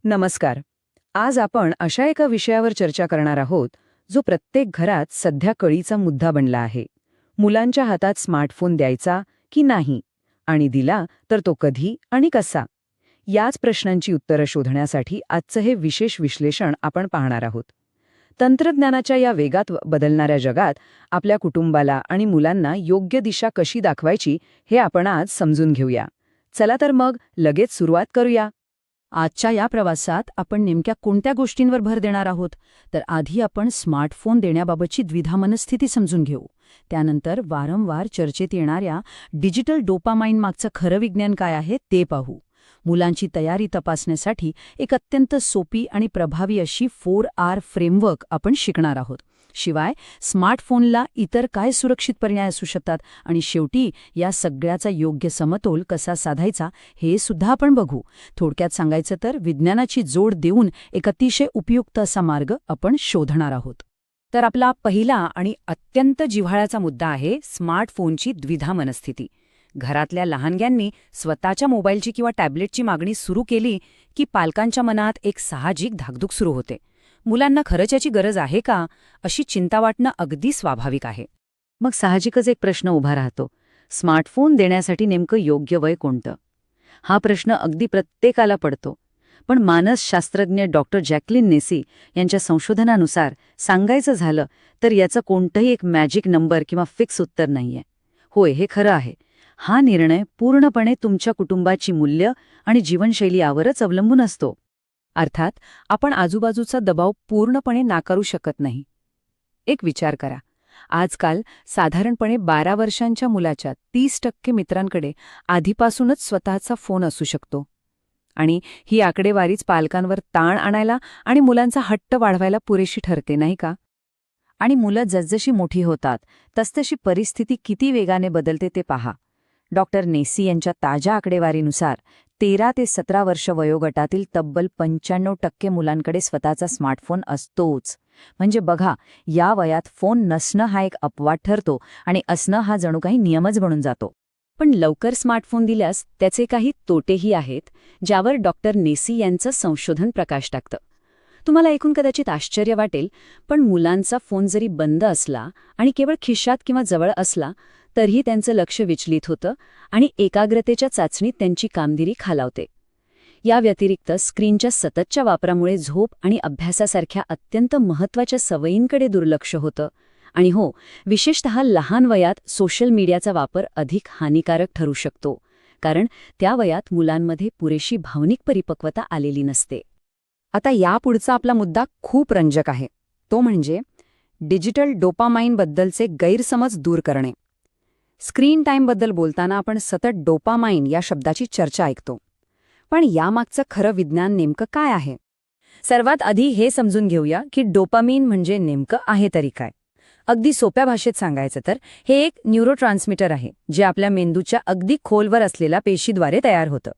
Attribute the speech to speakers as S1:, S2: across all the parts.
S1: नमस्कार. आज आपण अशा एका विषयावर चर्चा करणार आहोत जो प्रत्येक घरात सध्या कळीचा मुद्दा बनला आहे. मुलांच्या हातात स्मार्टफोन द्यायचा की नाही, आणि दिला तर तो कधी आणि कसा? याच प्रश्नांची उत्तरं शोधण्यासाठी आजचं हे विशेष विश्लेषण आपण पाहणार आहोत. तंत्रज्ञानाच्या या वेगात बदलणाऱ्या जगात आपल्या कुटुंबाला आणि मुलांना योग्य दिशा कशी दाखवायची हे आपण आज समजून घेऊया. चला तर मग लगेच सुरुवात करूया.
S2: आजच्या या प्रवासात आपण नेमक्या कोणत्या गोष्टींवर भर देणार आहोत, तर आधी आपण स्मार्टफोन देण्याबाबतची द्विधा मनस्थिती समजून घेऊ. त्यानंतर वारंवार चर्चेत येणाऱ्या डिजिटल डोपामाइन मागचं खरं विज्ञान काय आहे ते पाहू. मुलांची तयारी तपासण्यासाठी एक अत्यंत सोपी आणि प्रभावी अशी 4R फ्रेमवर्क आपण शिकणार आहोत. शिवाय स्मार्टफोनला इतर काय सुरक्षित पर्याय असू शकतात आणि शेवटी या सगळ्याचा योग्य समतोल कसा साधायचा हे सुद्धा आपण बघू. थोडक्यात सांगायचं तर विज्ञानाची जोड देऊन एक अतिशय उपयुक्त असा मार्ग आपण शोधणार आहोत.
S1: तर आपला पहिला आणि अत्यंत जिव्हाळ्याचा मुद्दा आहे स्मार्टफोनची द्विधा मनस्थिती. घरातल्या लहानग्यांनी स्वतःच्या मोबाईलची किंवा टॅबलेटची मागणी सुरू केली की पालकांच्या मनात एक साहजिक धाकधूक सुरू होते. मुलांना खरंच याची गरज आहे का, अशी चिंता वाटणं अगदी स्वाभाविक आहे.
S2: मग साहजिकच एक प्रश्न उभा राहतो, स्मार्टफोन देण्यासाठी नेमकं योग्य वय कोणतं? हा प्रश्न अगदी प्रत्येकाला पडतो. पण मानसशास्त्रज्ञ डॉक्टर जॅकलिन नेसी यांच्या संशोधनानुसार सांगायचं झालं तर याचं कोणतंही एक मॅजिक नंबर किंवा फिक्स उत्तर नाहीये. होय, हे खरं आहे. हा निर्णय पूर्णपणे तुमच्या कुटुंबाची मूल्य आणि जीवनशैली यावरच अवलंबून असतो.
S1: अर्थात आपण आजूबाजूचा दबाव पूर्णपणे नाकारू शकत नाही. एक विचार करा, आजकाल साधारणपणे 12 वर्षांच्या मुलाच्या 30% मित्रांकडे आधीपासूनच स्वतःचा फोन असू शकतो. आणि ही आकडेवारीच पालकांवर ताण आणायला आणि मुलांचा हट्ट वाढवायला पुरेशी ठरते, नाही का?
S2: आणि मुलं जसजशी मोठी होतात तसतशी परिस्थिती किती वेगाने बदलते ते पहा. डॉक्टर नेसी यांच्या ताज्या आकडेवारीनुसार 13 ते 17 वर्ष वयोगटातील तब्बल 95% मुलांकडे स्वतःचा स्मार्टफोन असतोच. म्हणजे बघा, या वयात फोन नसणं हा एक अपवाद ठरतो आणि असणं हा जणू काही नियमच बनून जातो.
S1: पण लवकर स्मार्टफोन दिल्यास त्याचे काही तोटेही आहेत, ज्यावर डॉक्टर नेसी यांचं संशोधन प्रकाश टाकतं. तुम्हाला ऐकून कदाचित आश्चर्य वाटेल, पण मुलांचा फोन जरी बंद असला आणि केवळ खिशात किंवा जवळ असला तरीही त्यांचं लक्ष विचलित होतं आणि एकाग्रतेच्या चाचणीत त्यांची कामगिरी खालावते. या व्यतिरिक्त स्क्रीनच्या सततच्या वापरामुळे झोप आणि अभ्यासासारख्या अत्यंत महत्त्वाच्या सवयींकडे दुर्लक्ष होतं. आणि हो, विशेषतः लहान वयात सोशल मीडियाचा वापर अधिक हानिकारक ठरू शकतो, कारण त्या वयात मुलांमध्ये पुरेशी भावनिक परिपक्वता आलेली नसते. आता यापुढचा आपला मुद्दा खूप रंजक आहे, तो म्हणजे डिजिटल डोपामाइनबद्दलचे गैरसमज दूर करणे. स्क्रीन टाईमबद्दल बोलताना आपण सतत डोपामाइन या शब्दाची चर्चा ऐकतो. पण यामागचं खरं विज्ञान नेमकं काय आहे? सर्वात आधी हे समजून घेऊया की डोपामाइन म्हणजे नेमकं आहे तरी काय. अगदी सोप्या भाषेत सांगायचं तर हे एक न्यूरोट्रान्समीटर आहे, जे आपल्या मेंदूच्या अगदी खोलवर असलेल्या पेशीद्वारे तयार होतं.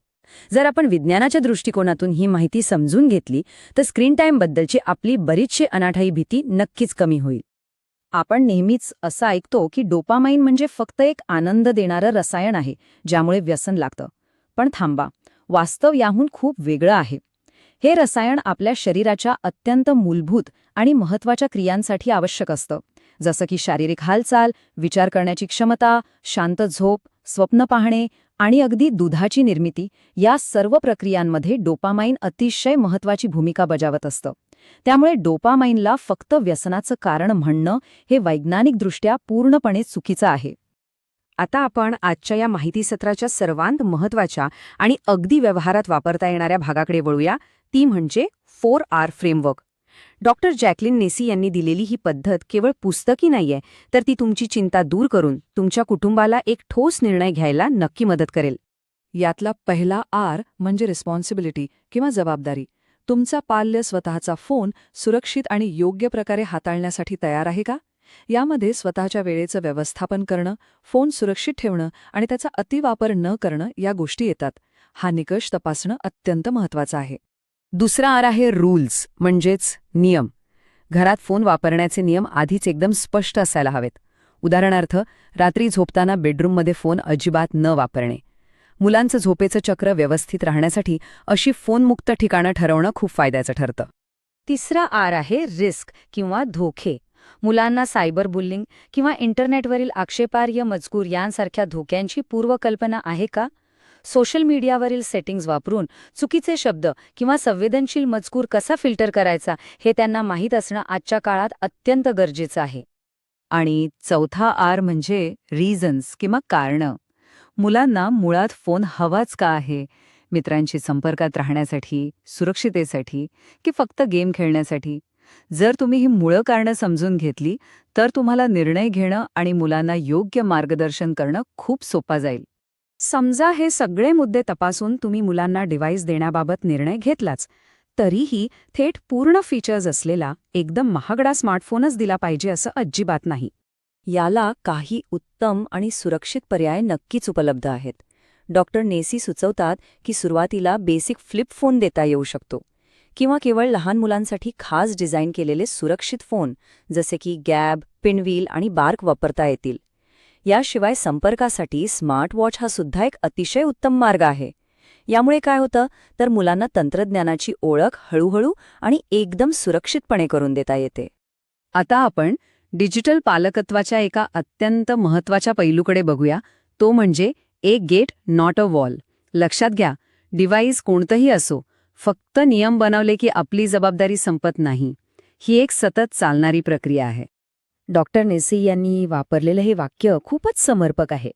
S1: जर आपण विज्ञानाच्या दृष्टिकोनातून ही माहिती समजून घेतली तर स्क्रीन टाईमबद्दलची आपली बरीचशी अनाठायी भीती नक्कीच कमी होईल. आपण नेहमीच असं ऐकतो की डोपामाइन म्हणजे फक्त एक आनंद देणारं रसायन आहे, ज्यामुळे व्यसन लागतं. पण थांबा, वास्तव याहून खूप वेगळं आहे. हे रसायन आपल्या शरीराच्या अत्यंत मूलभूत आणि महत्त्वाच्या क्रियांसाठी आवश्यक असतं, जसं की शारीरिक हालचाल, विचार करण्याची क्षमता, शांत झोप, स्वप्न पाहणे आणि अगदी दुधाची निर्मिती. या सर्व प्रक्रियांमध्ये डोपामाइन अतिशय महत्त्वाची भूमिका बजावत असतं. त्यामुळे डोपामाइनला फक्त व्यसनाचं कारण म्हणणं हे वैज्ञानिकदृष्ट्या पूर्णपणे चुकीचं आहे. आता आपण आजच्या या माहितीसत्राच्या सर्वांत महत्त्वाच्या आणि अगदी व्यवहारात वापरता येणाऱ्या भागाकडे वळूया, ती म्हणजे 4R फ्रेमवर्क. डॉक्टर जॅकलिन नेसी यांनी दिलेली ही पद्धत केवळ पुस्तकी नाहीये, तर ती तुमची चिंता दूर करून तुमच्या कुटुंबाला एक ठोस निर्णय घ्यायला नक्की मदत करेल.
S3: यातला पहिला आर म्हणजे रिस्पॉन्सिबिलिटी किंवा जबाबदारी. तुमचा पाल्य स्वतःचा फोन सुरक्षित आणि योग्य प्रकारे हाताळण्यासाठी तयार आहे का? यामध्ये स्वतःच्या वेळेचं व्यवस्थापन करणं, फोन सुरक्षित ठेवणं आणि त्याचा अतिवापर न करणं या गोष्टी येतात. हा निकष तपासणं अत्यंत महत्त्वाचं आहे.
S1: दुसरा आर आहे रूल्स, म्हणजेच नियम. घरात फोन वापरण्याचे नियम आधीच एकदम स्पष्ट असायला हवेत. उदाहरणार्थ, रात्री झोपताना बेडरूममध्ये फोन अजिबात न वापरणे.
S2: मुलांचं झोपेचं चक्र व्यवस्थित राहण्यासाठी अशी फोनमुक्त ठिकाणं ठरवणं खूप फायद्याचं ठरतं.
S1: तिसरा आर आहे रिस्क किंवा धोके. मुलांना सायबर बुलिंग किंवा इंटरनेटवरील आक्षेपार्ह मजकूर यांसारख्या धोक्यांची पूर्वकल्पना आहे का? सोशल मीडियावरील सेटिंग्ज वापरून चुकीचे शब्द किंवा संवेदनशील मजकूर कसा फिल्टर करायचा हे त्यांना माहीत असणं आजच्या काळात अत्यंत गरजेचं आहे.
S2: आणि चौथा आर म्हणजे रिझन्स किंवा कारणं. मुलांना मुळात फोन हवाच का आहे? मित्रांशी संपर्कात राहण्यासाठी, सुरक्षितेसाठी की फक्त गेम खेळण्यासाठी? जर तुम्ही ही मुळं कारणं समजून घेतली तर तुम्हाला निर्णय घेणं आणि मुलांना योग्य मार्गदर्शन करणं खूप सोपं जाईल. समजा हे सगळे मुद्दे तपासून तुम्ही मुलांना डिव्हाइस देण्याबाबत निर्णय घेतलाच, तरीही थेट पूर्ण फीचर्स असलेला एकदम महागडा स्मार्टफोनच दिला पाहिजे असं अजिबात नाही.
S1: याला काही उत्तम आणि सुरक्षित पर्याय नक्कीच उपलब्ध आहेत. डॉक्टर नेसी सुचवतात की सुरुवातीला बेसिक फ्लिप फोन देता येऊ शकतो किंवा केवळ लहान मुलांसाठी खास डिझाईन केलेले सुरक्षित फोन जसे की गॅब, पिनव्हील आणि बार्क वापरता येतील. याशिवाय संपर्कासाठी स्मार्ट वॉच हा सुद्धा एक अतिशय उत्तम मार्ग आहे. यामुळे काय होतं तर मुलांना तंत्रज्ञानाची ओळख हळूहळू आणि एकदम सुरक्षितपणे करून देता येते.
S2: आता आपण डिजिटल पालकत्वाच्या एका अत्यंत महत्त्वाच्या पैलूकडे बघूया, तो म्हणजे ए गेट नॉट अ वॉल. लक्षात घ्या, डिव्हाइस कोणतंही असो, फक्त नियम बनवले की आपली जबाबदारी संपत नाही. ही एक सतत चालणारी प्रक्रिया आहे.
S1: डॉक्टर नेसी यांनी वापरलेलं हे वाक्य खूपच समर्पक आहे.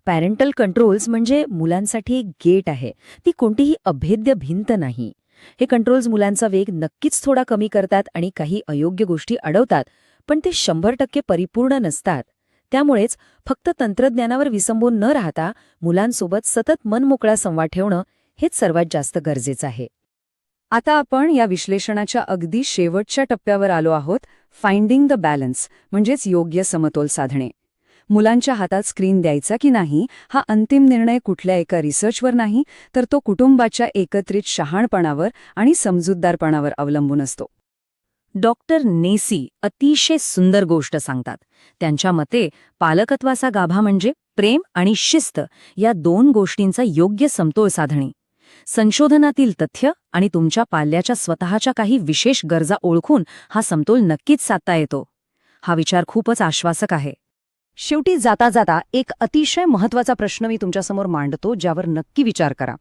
S1: पॅरेंटल कंट्रोल्स म्हणजे मुलांसाठी एक गेट आहे, ती कोणतीही अभेद्य भिंत नाही. हे कंट्रोल्स मुलांचा वेग नक्कीच थोडा कमी करतात आणि काही अयोग्य गोष्टी अडवतात, पण ते 100% परिपूर्ण नसतात. त्यामुळेच फक्त तंत्रज्ञानावर विसंबून न राहता मुलांसोबत सतत मनमोकळा संवाद ठेवणं हेच सर्वात जास्त गरजेचं आहे.
S2: आता आपण या विश्लेषणाच्या अगदी शेवटच्या टप्प्यावर आलो आहोत, फाइंडिंग द बॅलन्स म्हणजेच योग्य समतोल साधणे. मुलांच्या हातात स्क्रीन द्यायचा की नाही हा अंतिम निर्णय कुठल्या एका रिसर्चवर नाही, तर तो कुटुंबाच्या एकत्रित शहाणपणावर आणि समजूतदारपणावर अवलंबून असतो.
S1: डॉक्टर नेसी अतिशय सुंदर गोष्ट सांगतात. त्यांच्या मते पालकत्वाचा गाभा म्हणजे प्रेम आणि शिस्त या दोन गोष्टींचा योग्य समतोल साधणे. संशोधनातील तथ्य आणि तुमच्या पाल्याच्या स्वतःच्या काही विशेष गरजा ओळखून हा समतोल नक्कीच साधता येतो. हा विचार खूपच आश्वासक आहे. शेवटी जाता जाता एक अतिशय महत्त्वाचा प्रश्न मी तुमच्यासमोर मांडतो, ज्यावर नक्की विचार करा.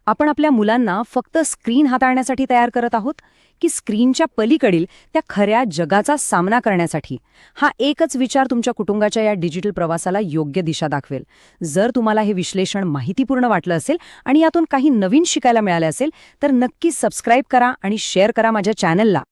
S1: आपण आपल्या मुलांना फक्त स्क्रीन हाताळण्यासाठी तयार करत आहोत की स्क्रीनच्या पलीकडील त्या खऱ्या जगाचा सामना करण्यासाठी? हा एकच विचार तुमच्या कुटुंबाच्या या डिजिटल प्रवासाला योग्य दिशा दाखवेल. जर तुम्हाला हे विश्लेषण माहितीपूर्ण वाटलं असेल आणि यातून काही नवीन शिकायला मिळालं असेल तर नक्की सबस्क्राईब करा आणि शेअर करा माझ्या चॅनलला.